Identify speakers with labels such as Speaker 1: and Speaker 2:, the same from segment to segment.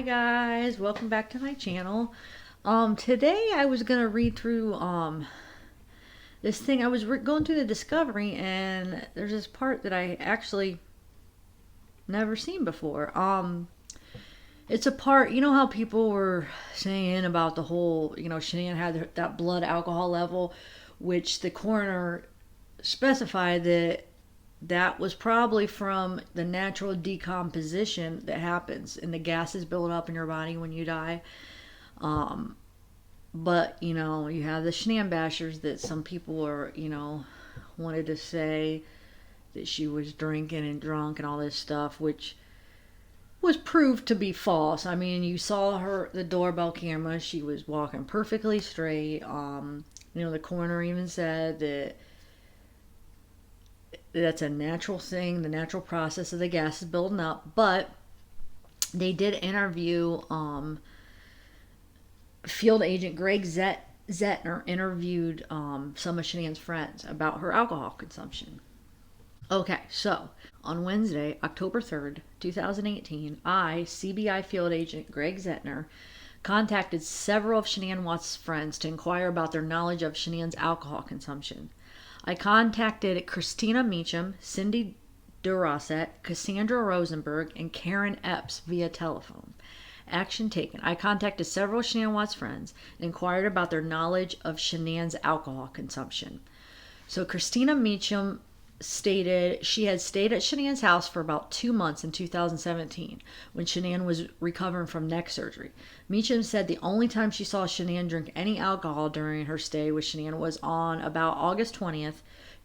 Speaker 1: guys, welcome back to my channel. Today I was gonna read through this thing. I was going through the discovery, and there's this part that I actually never seen before. It's a part, you know how people were saying about the whole, Shanann had that blood alcohol level, which the coroner specified that was probably from the natural decomposition that happens and the gases build up in your body when you die. But you have the Shanann bashers that some people are, wanted to say that she was drinking and drunk and all this stuff, which was proved to be false. I mean, you saw the doorbell camera. She was walking perfectly straight. The coroner even said that that's a natural thing, the natural process of the gases building up. But they did interview field agent Greg Zettner interviewed some of Shanann's friends about her alcohol consumption. Okay, so on Wednesday, October 3rd, 2018, CBI field agent Greg Zettner, contacted several of Shanann Watts' friends to inquire about their knowledge of Shanann's alcohol consumption. I contacted Christina Meacham, Cindy DeRosset, Cassandra Rosenberg, and Karen Epps via telephone. Action taken. I contacted several Shanann Watts' friends and inquired about their knowledge of Shanann's alcohol consumption. So Christina Meacham stated she had stayed at Shanann's house for about 2 months in 2017 when Shanann was recovering from neck surgery. Meacham said the only time she saw Shanann drink any alcohol during her stay with Shanann was on about August 20th,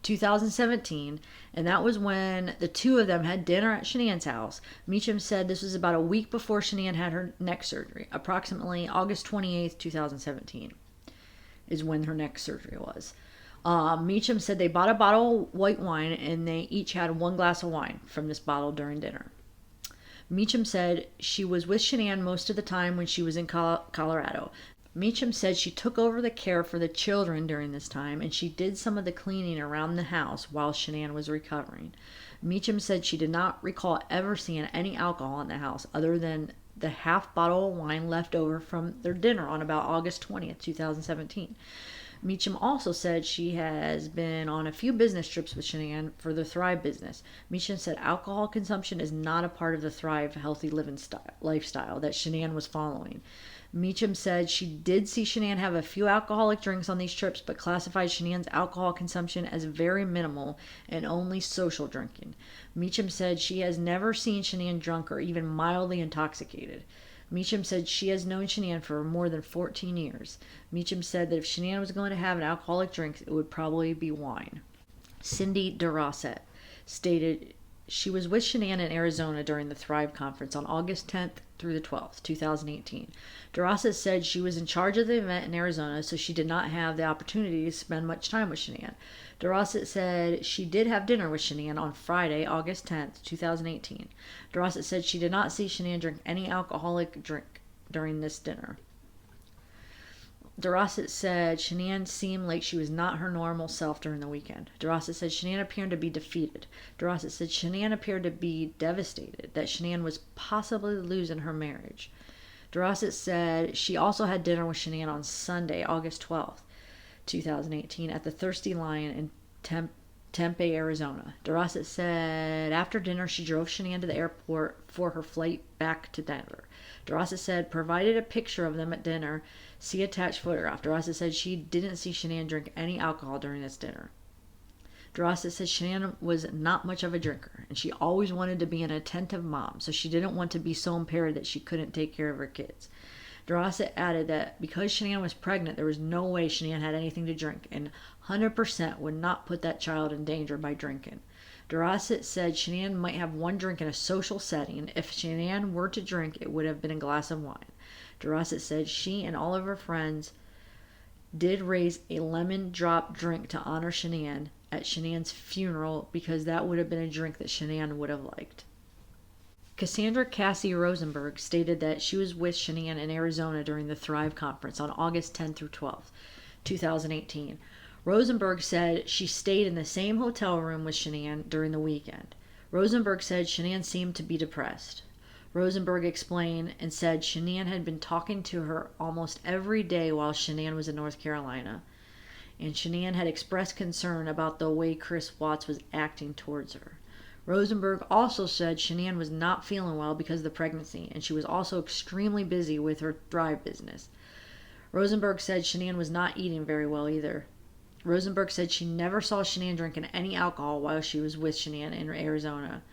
Speaker 1: 2017, and that was when the two of them had dinner at Shanann's house. Meacham said this was about a week before Shanann had her neck surgery. Approximately August 28th, 2017 is when her neck surgery was. Meacham said they bought a bottle of white wine and they each had 1 glass of wine from this bottle during dinner. Meacham said she was with Shanann most of the time when she was in Colorado. Meacham said she took over the care for the children during this time and she did some of the cleaning around the house while Shanann was recovering. Meacham said she did not recall ever seeing any alcohol in the house other than the half bottle of wine left over from their dinner on about August 20th, 2017. Meacham also said she has been on a few business trips with Shanann for the Thrive business. Meacham said alcohol consumption is not a part of the Thrive healthy living lifestyle that Shanann was following. Meacham said she did see Shanann have a few alcoholic drinks on these trips, but classified Shanann's alcohol consumption as very minimal and only social drinking. Meacham said she has never seen Shanann drunk or even mildly intoxicated. Meacham said she has known Shanann for more than 14 years. Meacham said that if Shanann was going to have an alcoholic drink, it would probably be wine. Cindy DeRosset stated she was with Shanann in Arizona during the Thrive Conference on August 10th through the 12th, 2018. DeRosset said she was in charge of the event in Arizona, so she did not have the opportunity to spend much time with Shanann. DeRosset said she did have dinner with Shanann on Friday, August 10th, 2018. DeRosset said she did not see Shanann drink any alcoholic drink during this dinner. DeRosset said Shanann seemed like she was not her normal self during the weekend. DeRosset said Shanann appeared to be defeated. DeRosset said Shanann appeared to be devastated, that Shanann was possibly losing her marriage. DeRosset said she also had dinner with Shanann on Sunday, August 12th, 2018, at the Thirsty Lion in Tempe, Arizona. DeRosset said after dinner she drove Shanann to the airport for her flight back to Denver. DeRosset said provided a picture of them at dinner. See attached photograph. DeRosset said she didn't see Shanann drink any alcohol during this dinner. DeRosset said Shanann was not much of a drinker, and she always wanted to be an attentive mom, so she didn't want to be so impaired that she couldn't take care of her kids. DeRosset added that because Shanann was pregnant, there was no way Shanann had anything to drink, and 100% would not put that child in danger by drinking. DeRosset said Shanann might have one drink in a social setting. If Shanann were to drink, it would have been a glass of wine. DeRosset said she and all of her friends did raise a lemon drop drink to honor Shanann at Shanann's funeral because that would have been a drink that Shanann would have liked. Cassandra Cassie Rosenberg stated that she was with Shanann in Arizona during the Thrive Conference on August 10th through 12th, 2018. Rosenberg said she stayed in the same hotel room with Shanann during the weekend. Rosenberg said Shanann seemed to be depressed. Rosenberg explained and said Shanann had been talking to her almost every day while Shanann was in North Carolina, and Shanann had expressed concern about the way Chris Watts was acting towards her. Rosenberg also said Shanann was not feeling well because of the pregnancy, and she was also extremely busy with her Thrive business. Rosenberg said Shanann was not eating very well either. Rosenberg said she never saw Shanann drinking any alcohol while she was with Shanann in Arizona.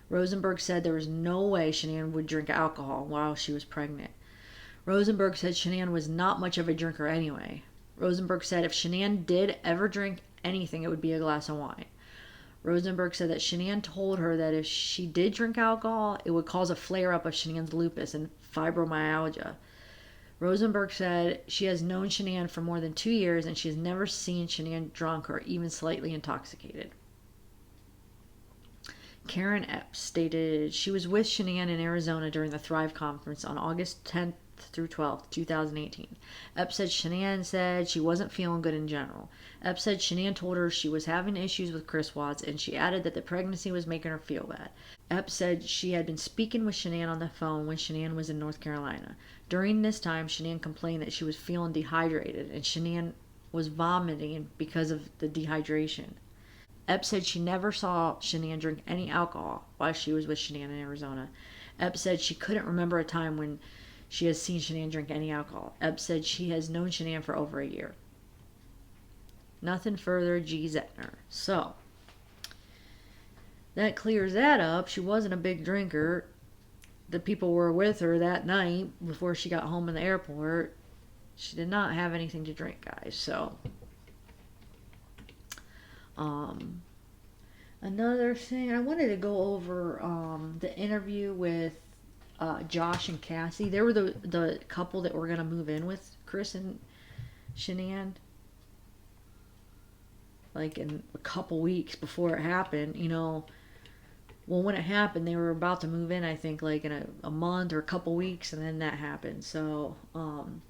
Speaker 1: Rosenberg said there was no way Shanann would drink alcohol while she was pregnant. Rosenberg said Shanann was not much of a drinker anyway. Rosenberg said if Shanann did ever drink anything, it would be a glass of wine. Rosenberg said that Shanann told her that if she did drink alcohol, it would cause a flare-up of Shanann's lupus and fibromyalgia. Rosenberg said she has known Shanann for more than 2 years and she has never seen Shanann drunk or even slightly intoxicated. Karen Epps stated she was with Shanann in Arizona during the Thrive Conference on August 10th through 12th, 2018. Epps said Shanann said she wasn't feeling good in general. Epps said Shanann told her she was having issues with Chris Watts, and she added that the pregnancy was making her feel bad. Epps said she had been speaking with Shanann on the phone when Shanann was in North Carolina. During this time, Shanann complained that she was feeling dehydrated, and Shanann was vomiting because of the dehydration. Epps said she never saw Shanann drink any alcohol while she was with Shanann in Arizona. Epps said she couldn't remember a time when she has seen Shanann drink any alcohol. Epps said she has known Shanann for over a year. Nothing further, G. Zettner. So, that clears that up. She wasn't a big drinker. The people were with her that night before she got home in the airport. She did not have anything to drink, guys. So, another thing, I wanted to go over the interview with Josh and Cassie. They were the couple that were going to move in with Chris and Shanann. Like in a couple weeks before it happened, Well, when it happened, they were about to move in, I think, like in a month or a couple weeks, and then that happened. So, I'm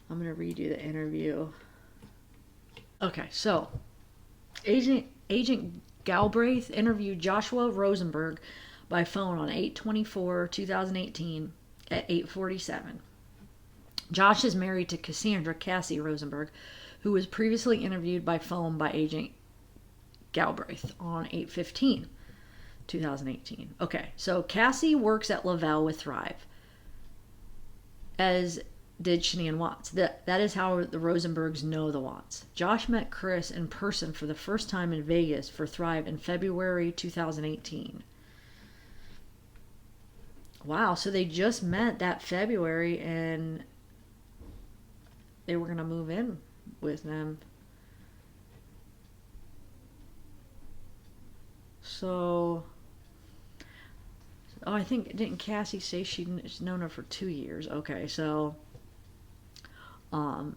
Speaker 1: going to read you the interview. Okay, so Agent Galbraith interviewed Joshua Rosenberg by phone on 8/24/2018 at 8:47. Josh is married to Cassandra Cassie Rosenberg, who was previously interviewed by phone by Agent Galbraith on 8/15/2018. Okay, so Cassie works at Lavelle with Thrive, as did Shanann Watts. That is how the Rosenbergs know the Watts. Josh met Chris in person for the first time in Vegas for Thrive in February 2018. Wow, so they just met that February and they were going to move in with them. So, I think, didn't Cassie say she's known her for 2 years? Okay, so him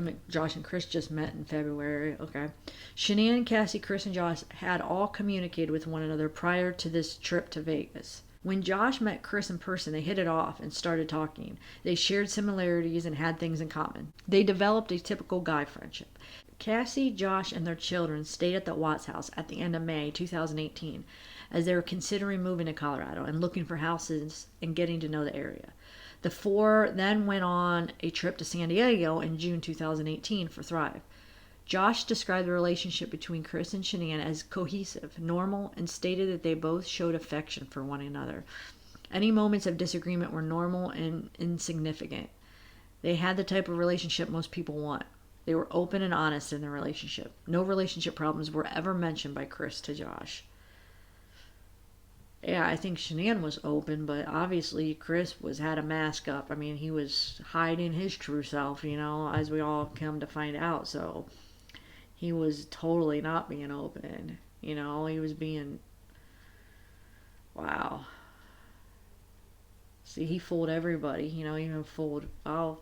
Speaker 1: and Josh and Chris just met in February. Okay. Shanann, Cassie, Chris, and Josh had all communicated with one another prior to this trip to Vegas. When Josh met Chris in person, they hit it off and started talking. They shared similarities and had things in common. They developed a typical guy friendship. Cassie, Josh, and their children stayed at the Watts house at the end of May 2018 as they were considering moving to Colorado and looking for houses and getting to know the area. The four then went on a trip to San Diego in June 2018 for Thrive. Josh described the relationship between Chris and Shanann as cohesive, normal, and stated that they both showed affection for one another. Any moments of disagreement were normal and insignificant. They had the type of relationship most people want. They were open and honest in their relationship. No relationship problems were ever mentioned by Chris to Josh. Yeah, I think Shanann was open, but obviously Chris had a mask up. I mean, he was hiding his true self, as we all come to find out. So he was totally not being open. He was being, wow. See, he fooled everybody, even fooled, I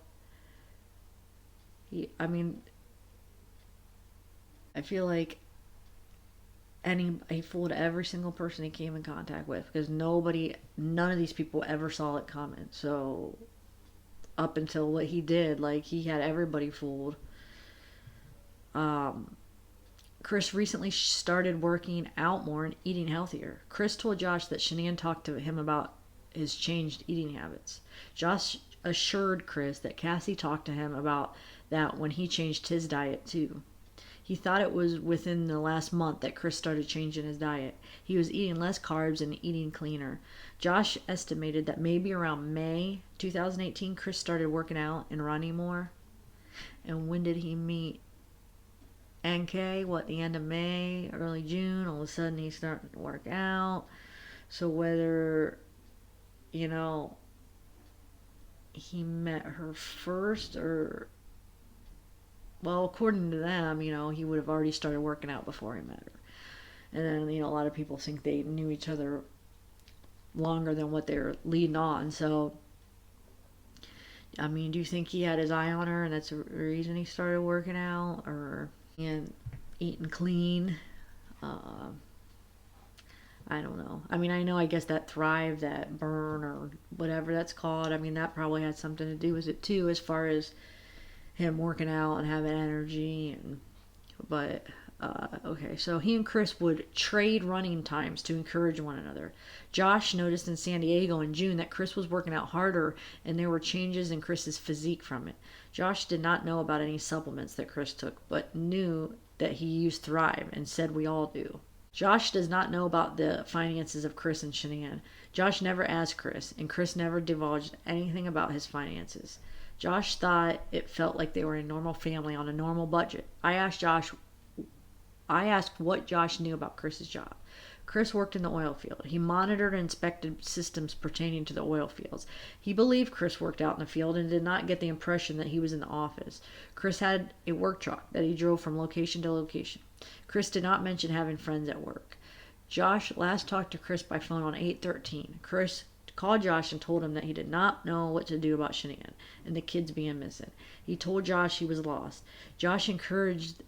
Speaker 1: feel like he fooled every single person he came in contact with because none of these people ever saw it coming. So up until what he did, he had everybody fooled. Chris recently started working out more and eating healthier. Chris told Josh that Shanann talked to him about his changed eating habits. Josh assured Chris that Cassie talked to him about that when he changed his diet too. He thought it was within the last month that Chris started changing his diet. He was eating less carbs and eating cleaner. Josh estimated that maybe around May 2018, Chris started working out and running more. And when did he meet NK? What, the end of May, early June? All of a sudden he's starting to work out. So whether, you know, he met her first or, well, according to them, you know, he would have already started working out before he met her. And then, you know, a lot of people think they knew each other longer than what they're leading on. So, I mean, do you think he had his eye on her and that's the reason he started working out or and eating clean? I don't know. I mean, I guess that Thrive, that Burn, or whatever that's called, I mean, that probably had something to do with it too, as far as him working out and having energy. Okay, so he and Chris would trade running times to encourage one another. Josh noticed in San Diego in June that Chris was working out harder and there were changes in Chris's physique from it. Josh did not know about any supplements that Chris took, but knew that he used Thrive and said we all do. Josh does not know about the finances of Chris and Shanann. Josh never asked Chris, and Chris never divulged anything about his finances. Josh thought it felt like they were a normal family on a normal budget. I asked what Josh knew about Chris's job. Chris worked in the oil field. He monitored and inspected systems pertaining to the oil fields. He believed Chris worked out in the field and did not get the impression that he was in the office. Chris had a work truck that he drove from location to location. Chris did not mention having friends at work. Josh last talked to Chris by phone on 8/13. Chris called Josh and told him that he did not know what to do about Shanann and the kids being missing. He told Josh he was lost. Josh encouraged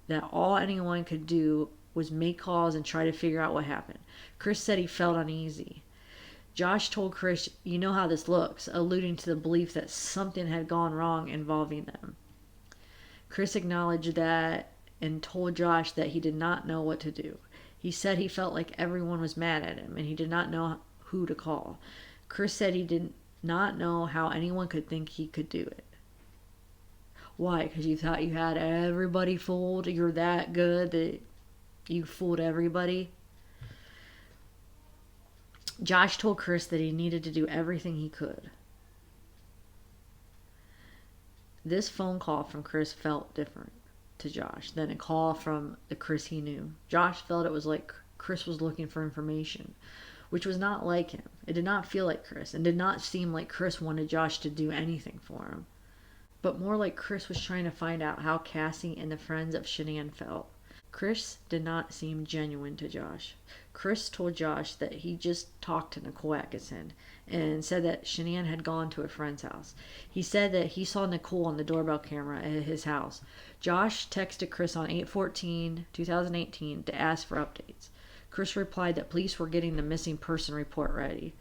Speaker 1: that all anyone could do was make calls and try to figure out what happened. Chris said he felt uneasy. Josh told Chris, "You know how this looks," alluding to the belief that something had gone wrong involving them. Chris acknowledged that and told Josh that he did not know what to do. He said he felt like everyone was mad at him and he did not know who to call. Chris said he did not know how anyone could think he could do it. Why? Because you thought you had everybody fooled? You're that good that you fooled everybody? Josh told Chris that he needed to do everything he could. This phone call from Chris felt different to Josh than a call from the Chris he knew. Josh felt it was like Chris was looking for information, which was not like him. It did not feel like Chris, and did not seem like Chris wanted Josh to do anything for him, but more like Chris was trying to find out how Cassie and the friends of Shanann felt. Chris did not seem genuine to Josh. Chris told Josh that he just talked to Nicole Atkinson and said that Shanann had gone to a friend's house. He said that he saw Nicole on the doorbell camera at his house. Josh texted Chris on 8/14/2018 to ask for updates. Chris replied that police were getting the missing person report ready.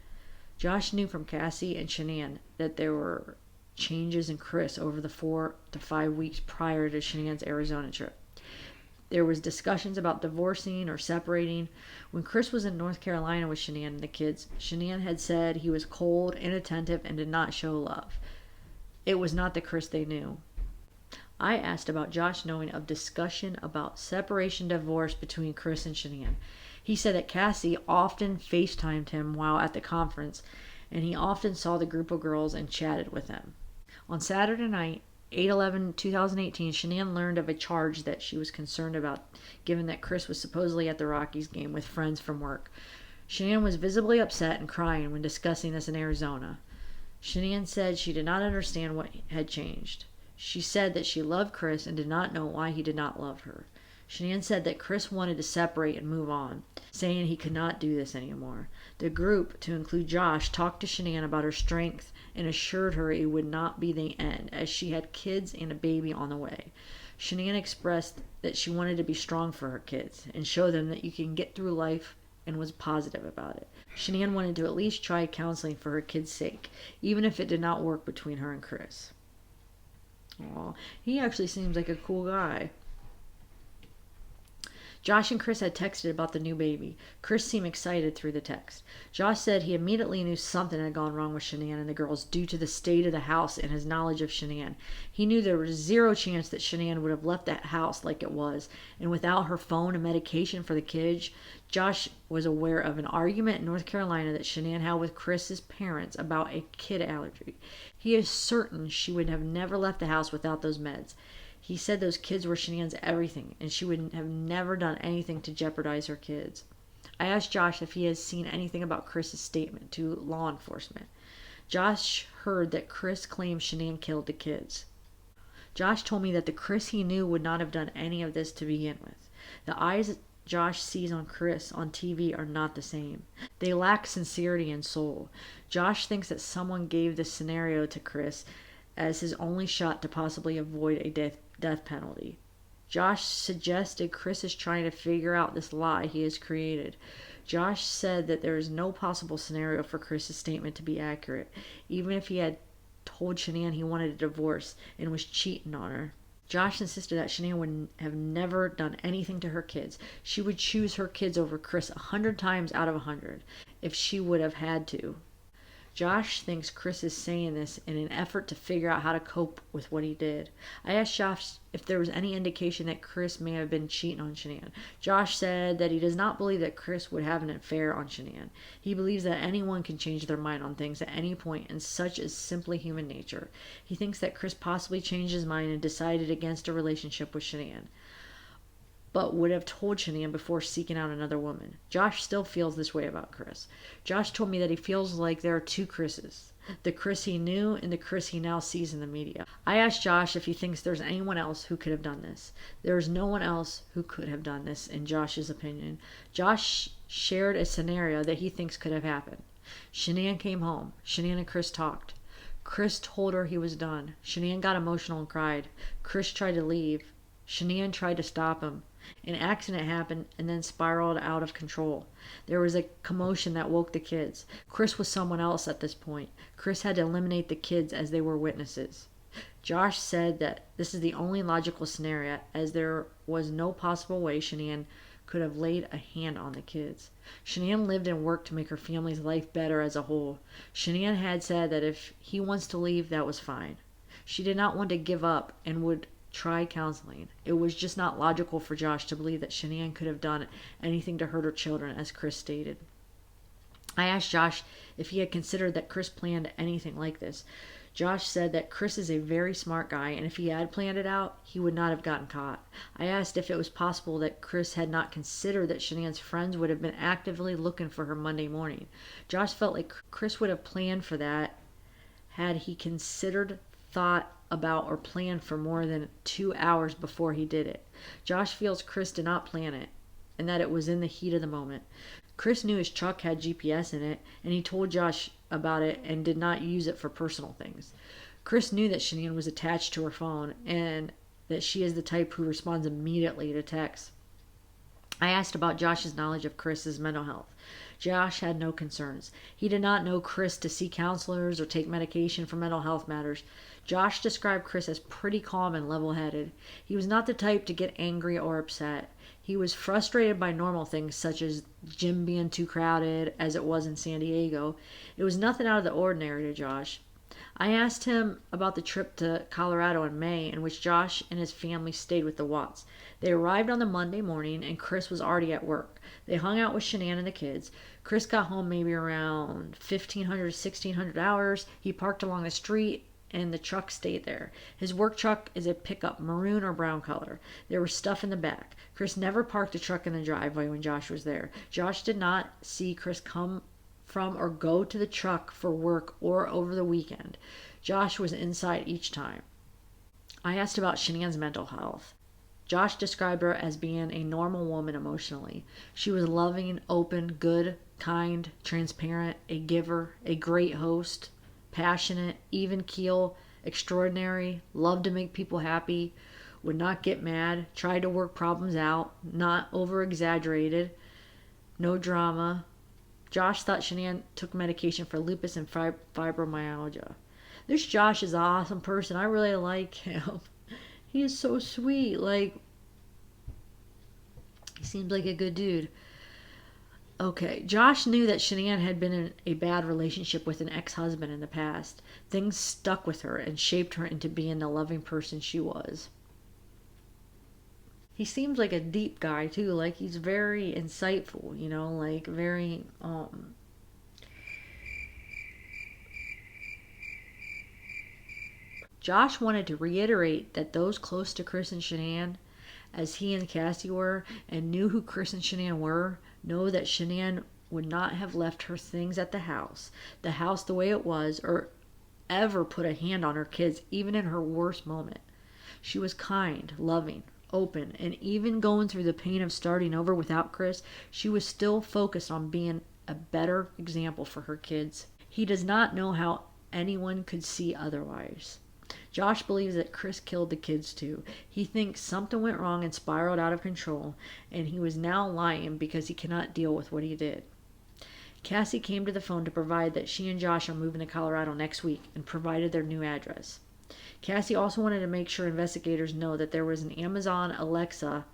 Speaker 1: Josh knew from Cassie and Shanann that there were changes in Chris over the 4 to 5 weeks prior to Shanann's Arizona trip. There was discussions about divorcing or separating. When Chris was in North Carolina with Shanann and the kids, Shanann had said he was cold, inattentive, and did not show love. It was not the Chris they knew. I asked about Josh knowing of discussion about separation divorce between Chris and Shanann. He said that Cassie often FaceTimed him while at the conference, and he often saw the group of girls and chatted with them. On Saturday night, 8/11/2018, Shanann learned of a charge that she was concerned about, given that Chris was supposedly at the Rockies game with friends from work. Shanann was visibly upset and crying when discussing this in Arizona. Shanann said she did not understand what had changed. She said that she loved Chris and did not know why he did not love her. Shanann said that Chris wanted to separate and move on, saying he could not do this anymore. The group, to include Josh, talked to Shanann about her strength and assured her it would not be the end, as she had kids and a baby on the way. Shanann expressed that she wanted to be strong for her kids and show them that you can get through life, and was positive about it. Shanann wanted to at least try counseling for her kids' sake, even if it did not work between her and Chris. Aw, he actually seems like a cool guy. Josh and Chris had texted about the new baby. Chris seemed excited through the text. Josh said he immediately knew something had gone wrong with Shanann and the girls due to the state of the house and his knowledge of Shanann. He knew there was zero chance that Shanann would have left that house like it was, and without her phone and medication for the kids. Josh was aware of an argument in North Carolina that Shanann had with Chris's parents about a kid allergy. He is certain she would have never left the house without those meds. He said those kids were Shanann's everything, and she would have never done anything to jeopardize her kids. I asked Josh if he has seen anything about Chris's statement to law enforcement. Josh heard that Chris claimed Shanann killed the kids. Josh told me that the Chris he knew would not have done any of this to begin with. The eyes Josh sees on Chris on TV are not the same. They lack sincerity and soul. Josh thinks that someone gave this scenario to Chris as his only shot to possibly avoid a death penalty. Josh suggested Chris is trying to figure out this lie he has created. Josh said that there is no possible scenario for Chris's statement to be accurate, even if he had told Shanann he wanted a divorce and was cheating on her. Josh insisted that Shanann would have never done anything to her kids. She would choose her kids over Chris 100 times out of 100 if she would have had to. Josh thinks Chris is saying this in an effort to figure out how to cope with what he did. I asked Josh if there was any indication that Chris may have been cheating on Shanann. Josh said that he does not believe that Chris would have an affair on Shanann. He believes that anyone can change their mind on things at any point, and such is simply human nature. He thinks that Chris possibly changed his mind and decided against a relationship with Shanann, but would have told Shanann before seeking out another woman. Josh still feels this way about Chris. Josh told me that he feels like there are two Chris's, the Chris he knew and the Chris he now sees in the media. I asked Josh if he thinks there's anyone else who could have done this. There is no one else who could have done this, in Josh's opinion. Josh shared a scenario that he thinks could have happened. Shanann came home. Shanann and Chris talked. Chris told her he was done. Shanann got emotional and cried. Chris tried to leave. Shanann tried to stop him. An accident happened and then spiraled out of control. There was a commotion that woke the kids. Chris was someone else at this point. Chris had to eliminate the kids as they were witnesses. Josh said that this is the only logical scenario, as there was no possible way Shanann could have laid a hand on the kids. Shanann lived and worked to make her family's life better as a whole. Shanann had said that if he wants to leave, that was fine. She did not want to give up and would try counseling. It was just not logical for Josh to believe that Shanann could have done anything to hurt her children, as Chris stated. I asked Josh if he had considered that Chris planned anything like this. Josh said that Chris is a very smart guy, and if he had planned it out, he would not have gotten caught. I asked if it was possible that Chris had not considered that Shanann's friends would have been actively looking for her Monday morning. Josh felt like Chris would have planned for that had he considered, thought about, or planned for more than 2 hours before he did it. Josh feels Chris did not plan it, and that it was in the heat of the moment. Chris knew his truck had GPS in it, and he told Josh about it and did not use it for personal things. Chris knew that Shanann was attached to her phone and that she is the type who responds immediately to texts. I asked about Josh's knowledge of Chris's mental health. Josh had no concerns. He did not know Chris to see counselors or take medication for mental health matters. Josh described Chris as pretty calm and level-headed. He was not the type to get angry or upset. He was frustrated by normal things such as gym being too crowded, as it was in San Diego. It was nothing out of the ordinary to Josh. I asked him about the trip to Colorado in May, in which Josh and his family stayed with the Watts. They arrived on the Monday morning, and Chris was already at work. They hung out with Shanann and the kids. Chris got home maybe around 1,500, 1,600 hours. He parked along the street, and the truck stayed there. His work truck is a pickup, maroon or brown color. There was stuff in the back. Chris never parked the truck in the driveway when Josh was there. Josh did not see Chris come from or go to the truck for work or over the weekend. Josh was inside each time. I asked about Shanann's mental health. Josh described her as being a normal woman emotionally. She was loving, open, good, kind, transparent, a giver, a great host, passionate, even keel, extraordinary, loved to make people happy, would not get mad, tried to work problems out, not over-exaggerated, no drama. Josh thought Shanann took medication for lupus and fibromyalgia. This Josh is an awesome person. I really like him. He is so sweet. Like, He seems like a good dude. Okay, Josh knew that Shanann had been in a bad relationship with an ex-husband in the past. Things stuck with her and shaped her into being the loving person she was. He seems like a deep guy too, like he's very insightful, like very Josh wanted to reiterate that those close to Chris and Shanann, as he and Cassie were, and knew who Chris and Shanann were, know that Shanann would not have left her things at the house the way it was, or ever put a hand on her kids, even in her worst moment. She was kind, loving, open, and even going through the pain of starting over without Chris, she was still focused on being a better example for her kids. He does not know how anyone could see otherwise. Josh believes that Chris killed the kids too. He thinks something went wrong and spiraled out of control, and he was now lying because he cannot deal with what he did. Cassie came to the phone to provide that she and Josh are moving to Colorado next week and provided their new address. Cassie also wanted to make sure investigators know that there was an Amazon Alexa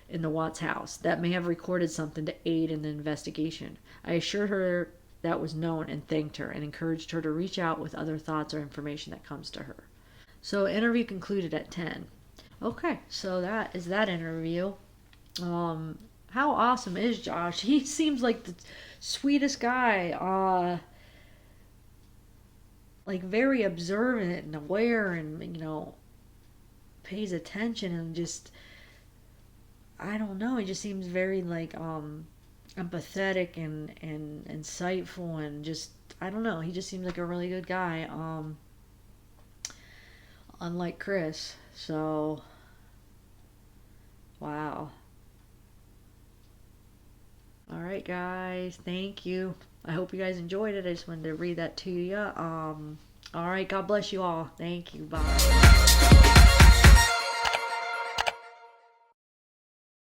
Speaker 1: in the Watts house that may have recorded something to aid in the investigation. I assured her that was known and thanked her and encouraged her to reach out with other thoughts or information that comes to her. So interview concluded at 10. Okay, so that is that interview. How awesome is Josh? He seems like the sweetest guy. Like very observant and aware, and pays attention, and just, I don't know, he just seems very like empathetic and insightful, and just, I don't know, he just seems like a really good guy. Unlike Chris. So, wow. All right, guys. Thank you. I hope you guys enjoyed it. I just wanted to read that to you. All right. God bless you all. Thank you. Bye.